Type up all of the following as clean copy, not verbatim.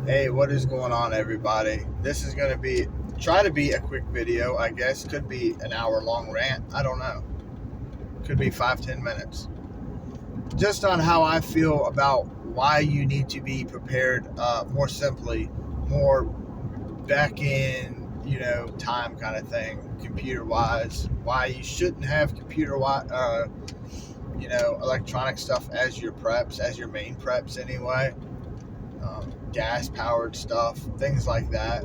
Hey, what is going on, everybody? This is going to try to be a quick video, I guess. Could be an hour long rant. I don't know. Could be 5-10 minutes. Just on how I feel about why you need to be prepared more simply, more back in, time kind of thing, computer wise. Why you shouldn't have electronic stuff as your preps, as your main preps anyway. Gas powered stuff, things like that.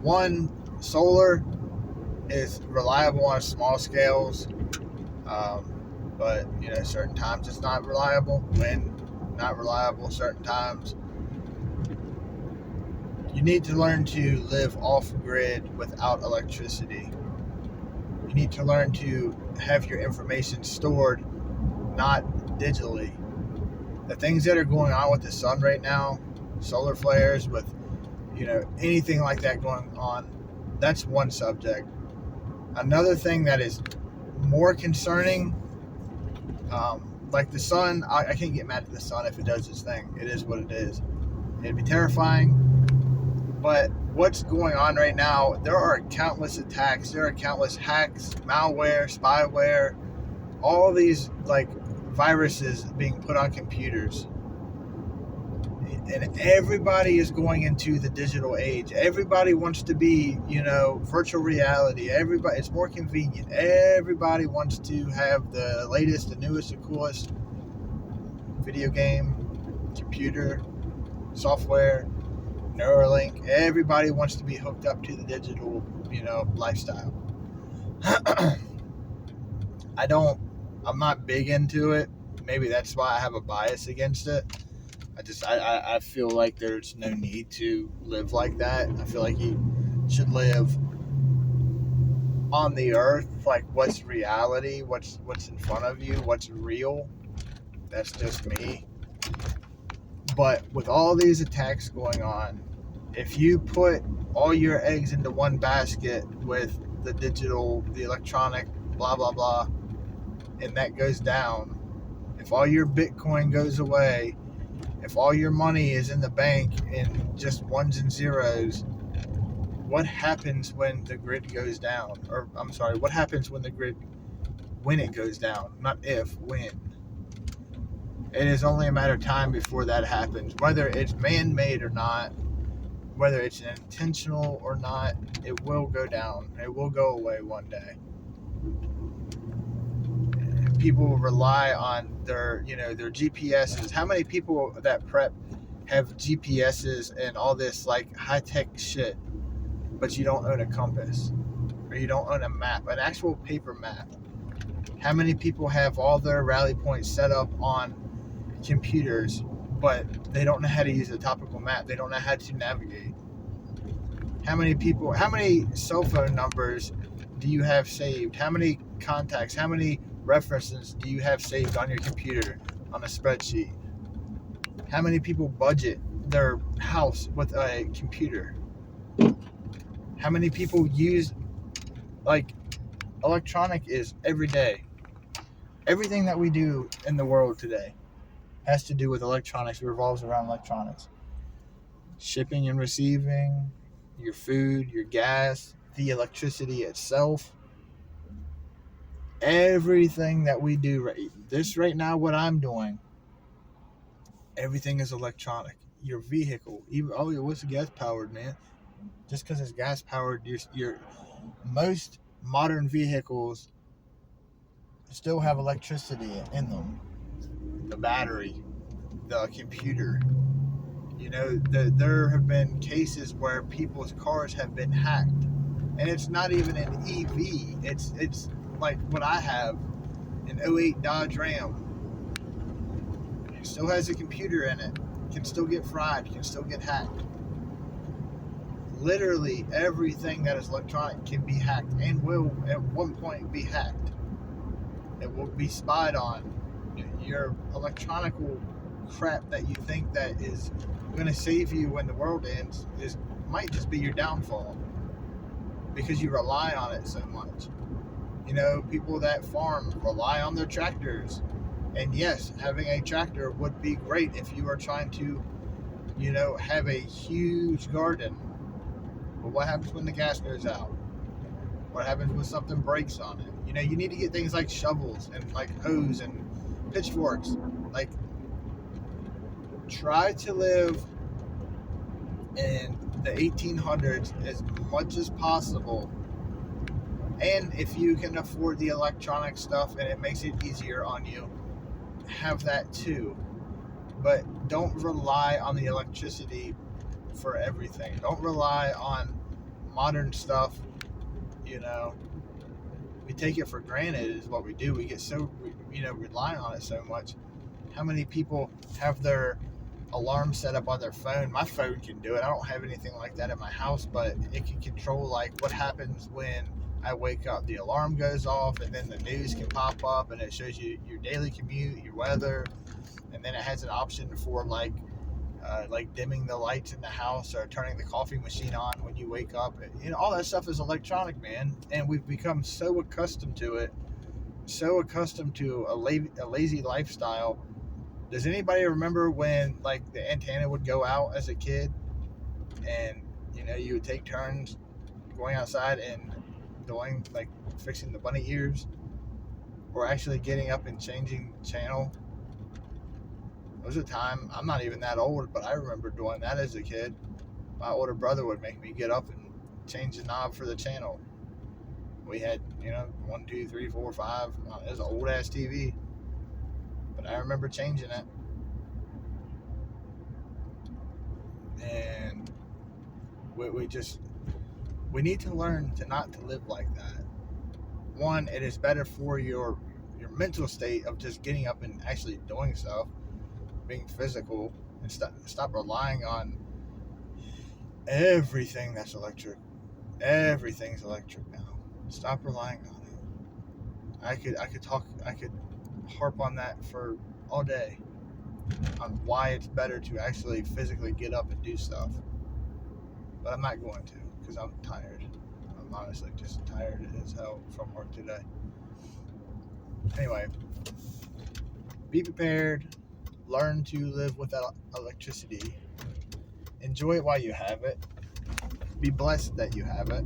One, solar is reliable on small scales, but certain times it's not reliable. Wind, not reliable certain times. You need to learn to live off grid without electricity. You need to learn to have your information stored, not digitally. The things that are going on with the sun right now, solar flares, with anything like that going on, that's one subject. Another thing that is more concerning, like the sun, I can't get mad at the sun if it does its thing. It is what it is. It'd be terrifying. But what's going on right now, there are countless attacks, there are countless hacks, malware, spyware, all these viruses being put on computers. And everybody is going into the digital age. Everybody wants to be, virtual reality. Everybody, it's more convenient. Everybody wants to have the latest, the newest, the coolest video game, computer, software, Neuralink. Everybody wants to be hooked up to the digital, lifestyle. I'm not big into it. Maybe that's why I have a bias against it. I feel like there's no need to live like that. I feel like you should live on the earth, like what's reality, what's in front of you, what's real. That's just me. But with all these attacks going on, if you put all your eggs into one basket with the digital, the electronic, blah, blah, blah, and that goes down, if all your Bitcoin goes away, if all your money is in the bank in just ones and zeros, what happens when the grid goes down? Or, I'm sorry, what happens when it goes down? Not if, when. It is only a matter of time before that happens. Whether it's man-made or not, whether it's intentional or not, it will go down. It will go away one day. People rely on their GPSs. How many people that prep have GPSs and all this high-tech shit, but you don't own a compass, or you don't own a map, an actual paper map? How many people have all their rally points set up on computers, but they don't know how to use a topical map? They don't know how to navigate. How many cell phone numbers do you have saved? How many contacts, how many references do you have saved on your computer on a spreadsheet? How many people budget their house with a computer? How many people use electronic is every day? Everything that we do in the world today has to do with electronics. It revolves around electronics. Shipping and receiving, your food, your gas, the electricity itself. Everything that we do right now, what I'm doing, everything is electronic. Your vehicle, what's gas powered, man? Just because it's gas powered, your most modern vehicles still have electricity in them. The battery, the computer. There have been cases where people's cars have been hacked, and it's not even an EV. It's like what I have, an 08 Dodge Ram. It still has a computer in it. Can still get fried. Can still get hacked. Literally everything that is electronic can be hacked, and will at one point be hacked. It will be spied on. Your electronical crap that you think that is going to save you when the world ends might just be your downfall, because you rely on it so much. People that farm rely on their tractors, and yes, having a tractor would be great if you are trying to have a huge garden. But what happens when the gas goes out? What happens when something breaks on it? You need to get things like shovels and like hose and pitchforks. Like, try to live in the 1800s as much as possible. And if you can afford the electronic stuff and it makes it easier on you, have that too. But don't rely on the electricity for everything. Don't rely on modern stuff. You know, we take it for granted is what we do. We get so rely on it so much. How many people have their alarm set up on their phone? My phone can do it. I don't have anything like that at my house, but it can control like what happens when I wake up. The alarm goes off, and then the news can pop up, and it shows you your daily commute, your weather, and then it has an option for like dimming the lights in the house or turning the coffee machine on when you wake up. All that stuff is electronic, man, and we've become so accustomed to it, so accustomed to a lazy lifestyle. Does anybody remember when like the antenna would go out as a kid, and you would take turns going outside and doing like fixing the bunny ears, or actually getting up and changing channel? There was a time, I'm not even that old, but I remember doing that as a kid. My older brother would make me get up and change the knob for the channel. We had 1, 2, 3, 4, 5. It was an old ass TV, but I remember changing it. And we need to learn to not to live like that. One, it is better for your mental state of just getting up and actually doing stuff, being physical, and stop relying on everything that's electric. Everything's electric now. Stop relying on it. I could harp on that for all day on why it's better to actually physically get up and do stuff. But I'm not going to, because I'm tired. I'm honestly just tired as hell from work today. Anyway, be prepared. Learn to live without electricity. Enjoy it while you have it. Be blessed that you have it.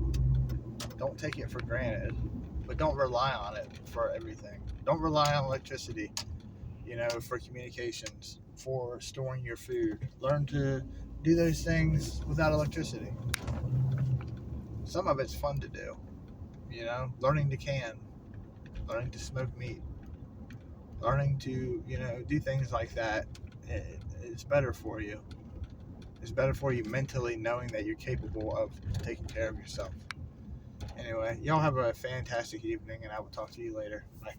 Don't take it for granted, but don't rely on it for everything. Don't rely on electricity, for communications, for storing your food. Learn to do those things without electricity. Some of it's fun to do, learning to can, learning to smoke meat, learning to, do things like that. It's better for you. It's better for you mentally, knowing that you're capable of taking care of yourself. Anyway, y'all have a fantastic evening, and I will talk to you later. Bye.